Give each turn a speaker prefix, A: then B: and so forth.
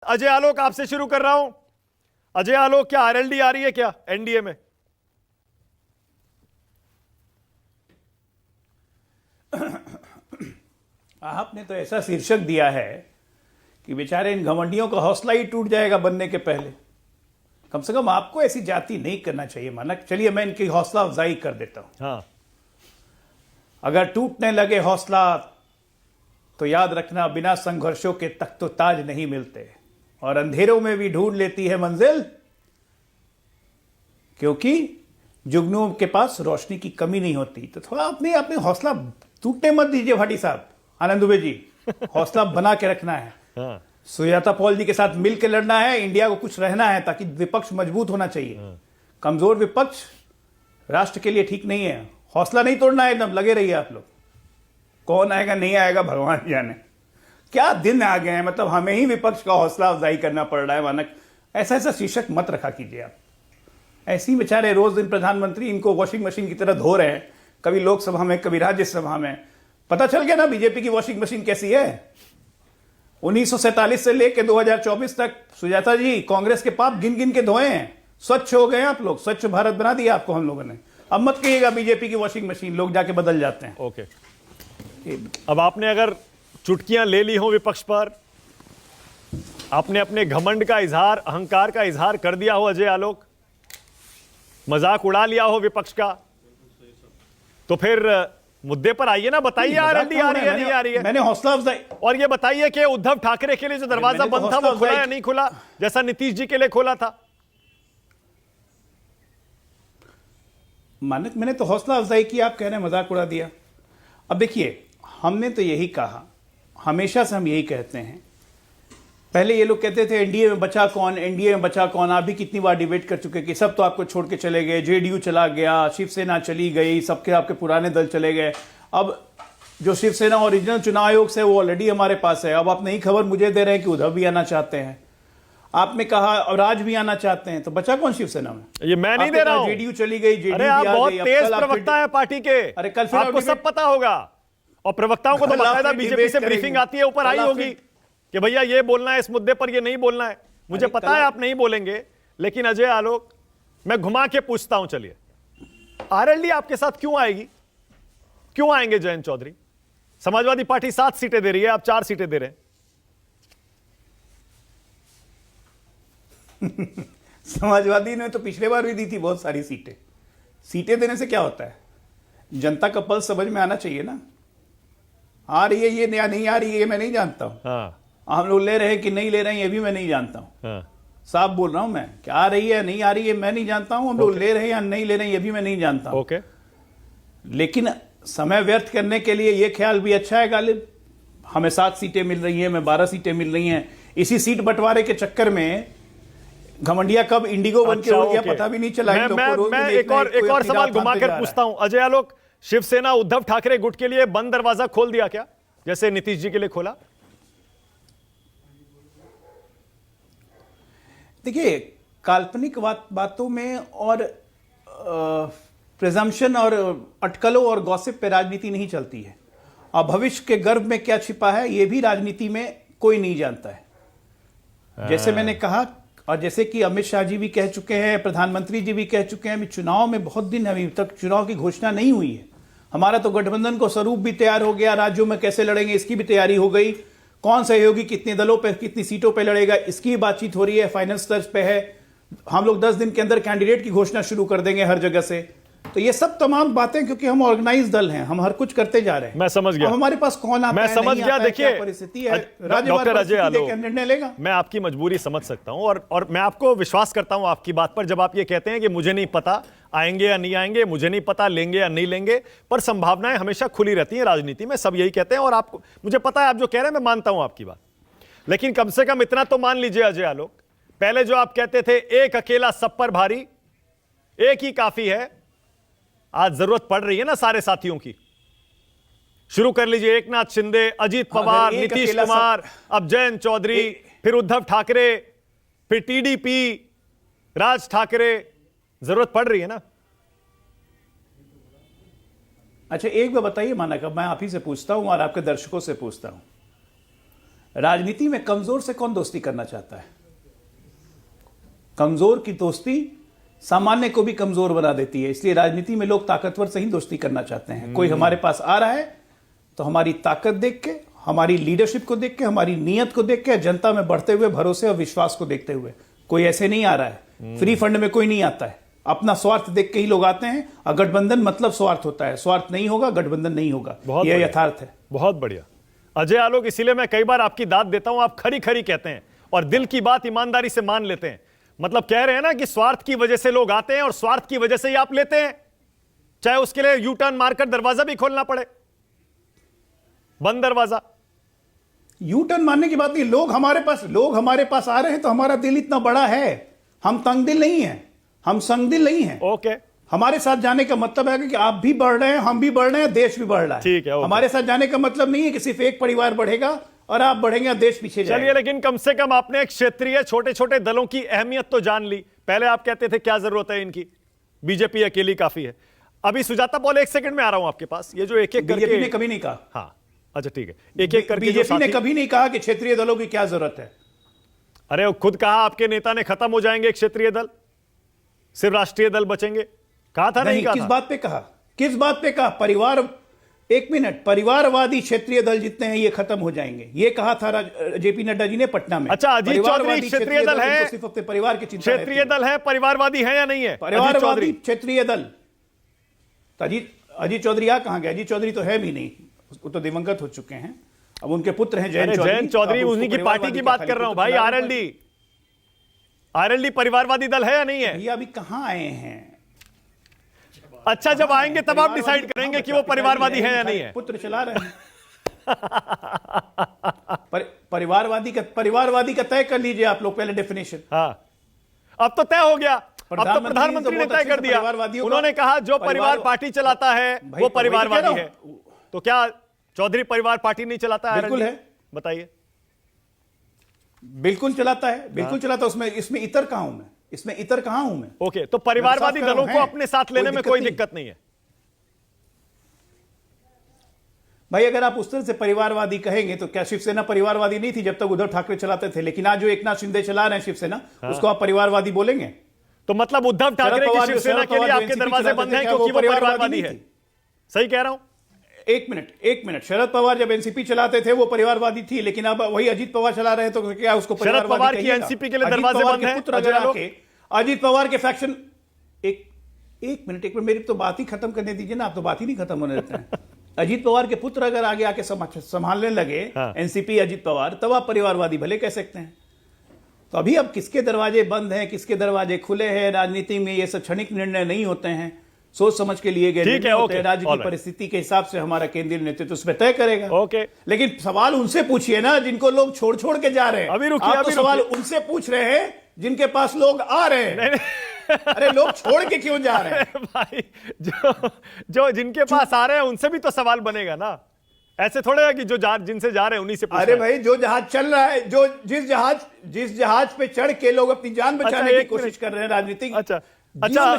A: अजय आलोक आपसे शुरू कर रहा हूं। अजय आलोक, क्या आरएलडी आ रही है क्या एनडीए में?
B: आपने तो ऐसा शीर्षक दिया है कि बेचारे इन घमंडियों का हौसला ही टूट जाएगा बनने के पहले। कम से कम आपको ऐसी जाति नहीं करना चाहिए मानक। चलिए मैं इनकी हौसला अफजाई कर देता हूं।
A: हाँ,
B: अगर टूटने लगे हौसला तो याद रखना, बिना संघर्षों के तख्तो ताज नहीं मिलते और अंधेरों में भी ढूंढ लेती है मंजिल, क्योंकि जुगनुओं के पास रोशनी की कमी नहीं होती। तो थोड़ा अपने अपने हौसला टूटने मत दीजिए भाटी साहब। आनंद दुबे जी, हौसला बना के रखना है।
A: हाँ,
B: सुजाता पॉल जी के साथ मिलकर लड़ना है, इंडिया को कुछ रहना है, ताकि विपक्ष मजबूत होना चाहिए। कमजोर विपक्ष राष्ट्र के लिए ठीक नहीं है। हौसला नहीं तोड़ना है, एकदम लगे रहिए आप लोग। कौन आएगा नहीं आएगा भगवान जाने। क्या दिन आ गए हैं, मतलब हमें ही विपक्ष का हौसला अफजाई करना पड़ रहा है मानक। ऐसा ऐसा शीर्षक मत रखा कीजिए आप। ऐसे ही बेचारे रोज दिन प्रधानमंत्री इनको वॉशिंग मशीन की तरह धो रहे हैं, कभी लोकसभा में कभी राज्यसभा में। पता चल गया ना बीजेपी की वॉशिंग मशीन कैसी है। 1947 से लेकर 2024 तक सुजाता जी कांग्रेस के पाप गिन गिन के धोए हैं। स्वच्छ हो गए आप लोग, स्वच्छ भारत बना दिया आपको हम लोगों ने। अब मत कहिएगा बीजेपी की वॉशिंग मशीन, लोग जाके बदल जाते हैं।
A: ओके। अब आपने अगर चुटकियां ले ली हो विपक्ष पर, आपने अपने घमंड का इजहार, अहंकार का इजहार कर दिया हो अजय आलोक, मजाक उड़ा लिया हो विपक्ष का, तो फिर मुद्दे पर आइए ना, बताइए आरएलडी आ रही है नहीं आ रही है।
B: मैंने हौसला अफजाई,
A: और ये बताइए कि उद्धव ठाकरे के लिए जो दरवाजा बंद था वो खुला या नहीं खुला, जैसा नीतीश जी के लिए खोला था?
B: मानक मैंने तो हौसला अफजाई की, आप कह रहे हैं मजाक उड़ा दिया। अब देखिए, हमने तो यही कहा, हमेशा से हम यही कहते हैं। पहले ये लोग कहते थे एनडीए में बचा कौन, एनडीए में बचा कौन। आप भी कितनी बार डिबेट कर चुके कि सब तो आपको छोड़ के चले गए, जेडीयू चला गया, शिवसेना चली गई, सबके आपके पुराने दल चले गए। अब जो शिवसेना ओरिजिनल चुनाव आयोग से वो ऑलरेडी हमारे पास है। अब आप नई खबर मुझे दे रहे हैं कि उद्धव भी आना चाहते हैं। आपने कहा और राज भी आना चाहते हैं, तो बचा कौन शिवसेना में?
A: ये मैं नहीं दे रहा हूं।
B: जेडीयू चली गई, जेडीयू
A: अरे आप बहुत तेज प्रवक्ता है पार्टी के,
B: अरे कल फिर
A: आपको सब पता होगा। और प्रवक्ताओं को तो बाकायदा बीजेपी से ब्रीफिंग आती है, ऊपर आई होगी कि भैया ये बोलना है, इस मुद्दे पर ये नहीं बोलना है। मुझे पता है आप नहीं बोलेंगे, लेकिन अजय आलोक, मैं घुमा के पूछता हूं, चलिए आरएलडी आपके साथ क्यों आएगी? क्यों आएंगे जयंत चौधरी? समाजवादी पार्टी 7 सीटें दे रही है, आप 4 सीटें दे रहे हैं।
B: समाजवादी ने तो पिछले बार भी दी थी बहुत सारी सीटें। सीटें देने से क्या होता है? जनता का पल्स समझ में आना चाहिए ना। आ रही है ये, नया नहीं आ रही है ये मैं नहीं जानता हूं।
A: हाँ,
B: हम लोग ले रहे हैं कि नहीं ले रहे हैं ये भी मैं नहीं जानता हूं।
A: हाँ,
B: साफ बोल रहा हूं मैं, क्या आ रही है नहीं आ रही है मैं नहीं जानता हूं। हम लोग ले रहे हैं या नहीं ले रहे हैं ये भी मैं नहीं जानता हूं।
A: ओके।
B: लेकिन समय व्यर्थ करने के लिए ये ख्याल भी अच्छा है गालिब, हमें 7 सीटें मिल रही हैं, हमें 12 सीटें मिल रही हैं। इसी सीट बंटवारे के चक्कर में घमंडिया कब इंडिगो बन के हो गया पता भी नहीं चला।
A: मैं एक और सवाल घुमाकर पूछता हूं अजय आलोक, शिवसेना उद्धव ठाकरे गुट के लिए बंद दरवाजा खोल दिया क्या, जैसे नीतीश जी के लिए खोला?
B: देखिए, काल्पनिक बातों में और प्रिजम्पशन और अटकलों और गॉसिप पे राजनीति नहीं चलती है। और भविष्य के गर्भ में क्या छिपा है ये भी राजनीति में कोई नहीं जानता है। जैसे मैंने कहा और जैसे कि अमित शाह जी भी कह चुके हैं, प्रधानमंत्री जी भी कह चुके हैं, अभी चुनाव में बहुत दिन है, अभी तक चुनाव की घोषणा नहीं हुई है। हमारा तो गठबंधन को स्वरूप भी तैयार हो गया, राज्यों में कैसे लड़ेंगे इसकी भी तैयारी हो गई, कौन सहयोगी कितने दलों पर कितनी सीटों पर लड़ेगा इसकी बातचीत हो रही है, फाइनल स्तर पे है। हम लोग 10 दिन के अंदर कैंडिडेट की घोषणा शुरू कर देंगे हर जगह से। तो ये सब तमाम बातें, क्योंकि हम ऑर्गेनाइज दल हैं, हम हर कुछ करते जा रहे हैं।
A: मैं समझ गया।
B: हमारे पास कौन आता
A: मैं
B: है,
A: समझ
B: नहीं
A: गया।
B: आता है,
A: देखिए,
B: क्या परिस्थिति है,
A: डॉक्टर अजय आलोक,
B: निर्णय लेगा।
A: मैं आपकी मजबूरी समझ सकता हूं और मैं आपको विश्वास करता हूं आपकी बात पर, जब आप ये कहते हैं कि मुझे नहीं पता आएंगे या नहीं आएंगे, मुझे नहीं पता लेंगे या नहीं लेंगे, पर संभावनाएं हमेशा खुली रहती हैं राजनीति में, सब यही कहते हैं। और आपको, मुझे पता है आप जो कह रहे हैं, मैं मानता हूं आपकी बात। लेकिन कम से कम इतना तो मान लीजिए अजय आलोक, पहले जो आप कहते थे एक अकेला सब पर भारी, एक ही काफी है, आज जरूरत पड़ रही है ना सारे साथियों की। शुरू कर लीजिए, एकनाथ शिंदे, अजीत पवार, नीतीश कुमार, अब जयंत चौधरी, फिर उद्धव ठाकरे, फिर टीडीपी, राज ठाकरे, जरूरत पड़ रही है ना।
B: अच्छा एक बार बताइए मानक, अब मैं आप ही से पूछता हूं और आपके दर्शकों से पूछता हूं, राजनीति में कमजोर से कौन दोस्ती करना चाहता है? कमजोर की दोस्ती सामान्य को भी कमजोर बना देती है। इसलिए राजनीति में लोग ताकतवर से ही दोस्ती करना चाहते हैं। कोई हमारे पास आ रहा है तो हमारी ताकत देख के, हमारी लीडरशिप को देख के, हमारी नीयत को देख के, जनता में बढ़ते हुए भरोसे और विश्वास को देखते हुए। कोई ऐसे नहीं आ रहा है, फ्री फंड में कोई नहीं आता है। अपना स्वार्थ देख के ही लोग आते हैं, और गठबंधन मतलब स्वार्थ होता है। स्वार्थ नहीं होगा, गठबंधन नहीं होगा, यह यथार्थ है।
A: बहुत बढ़िया अजय आलोक, इसीलिए मैं कई बार आपकी दाद देता हूं, आप खरी खरी कहते हैं और दिल की बात ईमानदारी से मान लेते हैं। मतलब कह रहे हैं ना कि स्वार्थ की वजह से लोग आते हैं और स्वार्थ की वजह से ही आप लेते हैं, चाहे उसके लिए यू टर्न मारकर दरवाजा भी खोलना पड़े, बंद दरवाजा।
B: यू टर्न मारने की बात नहीं। लोग हमारे पास आ रहे हैं तो हमारा दिल इतना बड़ा है। हम तंग दिल नहीं है, हम संग दिल नहीं है।
A: ओके,
B: हमारे साथ जाने का मतलब है कि आप भी बढ़ रहे हैं, हम भी बढ़ रहे हैं, देश भी बढ़ रहा है।
A: ठीक है,
B: हमारे साथ जाने का मतलब नहीं है कि सिर्फ एक परिवार बढ़ेगा और आप बढ़ेंगे और देश पीछे जाएगा।
A: चलिए, लेकिन कम से कम आपने एक क्षेत्रीय छोटे छोटे दलों की अहमियत तो जान ली। पहले आप कहते थे क्या जरूरत है इनकी, बीजेपी अकेली काफी है। अभी सुजाता पॉल, एक सेकंड में आ रहा हूं आपके पास। ये जो एक एक
B: बीजेपी
A: करके,
B: ने कभी नहीं कहा।
A: हाँ अच्छा ठीक है, एक एक करके
B: बीजेपी ने कभी नहीं कहा कि क्षेत्रीय दलों की क्या जरूरत है।
A: अरे वो खुद कहा आपके नेता ने, खत्म हो जाएंगे क्षेत्रीय दल, सिर्फ राष्ट्रीय दल बचेंगे। कहा था नहीं कहा
B: किस
A: था?
B: बात पे कहा? किस बात पे कहा? एक मिनट, परिवारवादी क्षेत्रीय दल जितने हैं ये खत्म हो जाएंगे, ये कहा था जेपी नड्डा जी ने पटना में।
A: अच्छा, अजीत चौधरी क्षेत्रीय दल है,
B: सिर्फ अपने परिवार की चिंता
A: क्षेत्रीय दल है, परिवारवादी है या नहीं है?
B: परिवारवादी क्षेत्रीय दल। तो अजीत चौधरी कहां गए? अजीत चौधरी तो है भी नहीं, वो तो दिवंगत हो चुके हैं। अब उनके पुत्र हैं जयंत
A: चौधरी, उन्हीं की पार्टी की बात कर रहा हूं भाई। आरएलडी परिवारवादी दल है या नहीं है?
B: भैया अभी कहां आए हैं?
A: अच्छा, जब आएंगे तब आप डिसाइड करेंगे कि वो परिवारवादी है या नहीं है।
B: पुत्र चला रहे हैं। परिवारवादी का तय कर लीजिए आप लोग पहले डेफिनेशन।
A: हाँ, अब तो तय हो गया। अब तो प्रधानमंत्री ने तय कर दिया। उन्होंने कहा जो परिवार पार्टी चलाता है वो परिवारवादी है। तो क्या चौधरी परिवार पार्टी नहीं चलाता है?
B: बिल्कुल है,
A: बताइए।
B: बिल्कुल चलाता है, बिल्कुल चलाता है। इसमें इतर कहां हूं मैं? इसमें इतर कहां हूं मैं?
A: ओके, तो परिवारवादी दलों को अपने साथ लेने में कोई दिक्कत नहीं है
B: भाई। अगर आप उस तरह से परिवारवादी कहेंगे तो क्या शिवसेना परिवारवादी नहीं थी जब तक उद्धव ठाकरे चलाते थे? लेकिन आज जो एकनाथ शिंदे चला रहे हैं शिवसेना, उसको आप परिवारवादी बोलेंगे?
A: तो मतलब उद्धव ठाकरे की शिवसेना के लिए आपके दरवाजे बंद हैं क्योंकि वो परिवारवादी है? सही कह रहा हूं?
B: एक मिनट। शरद पवार जब एनसीपी चलाते थे वो परिवारवादी थी, लेकिन अब वही अजीत पवार चला रहे हैं तो क्या उसको
A: शरद पवार की एनसीपी के लिए दरवाजे बंद हैं?
B: अजीत पवार के फैक्शन। एक मिनट, मेरी तो बात ही खत्म करने दीजिए ना, आप तो बात ही नहीं खत्म होने देते हैं। अजीत पवार के पुत्र अगर आगे आके संभालने लगे एनसीपी अजीत पवार, तब आप परिवारवादी भले कह सकते हैं। तो अभी अब किसके दरवाजे बंद हैं, किसके दरवाजे खुले हैं? राजनीति में ये सब क्षणिक निर्णय नहीं होते हैं, सोच समझ के लिए गए निर्णय होते हैं। राज्य की परिस्थिति के हिसाब से हमारा केंद्रीय नेतृत्व उसमें तय करेगा।
A: ओके,
B: लेकिन सवाल उनसे पूछिए ना जिनको लोग छोड़ के जा रहे हैं।
A: अभी रुकिए,
B: आप तो सवाल उनसे पूछ रहे हैं जिनके पास लोग आ रहे हैं। अरे लोग छोड़ के क्यों जा रहे हैं
A: भाई? जो जिनके पास आ रहे हैं उनसे भी तो सवाल बनेगा ना। ऐसे थोड़े है कि जिनसे जा रहे हैं उन्हीं से पूछना।
B: अरे भाई, जो जहाज चल रहा है, जो जिस जहाज पे चढ़ के लोग अपनी जान बचाने की कोशिश कर रहे हैं राजनीतिक।
A: अच्छा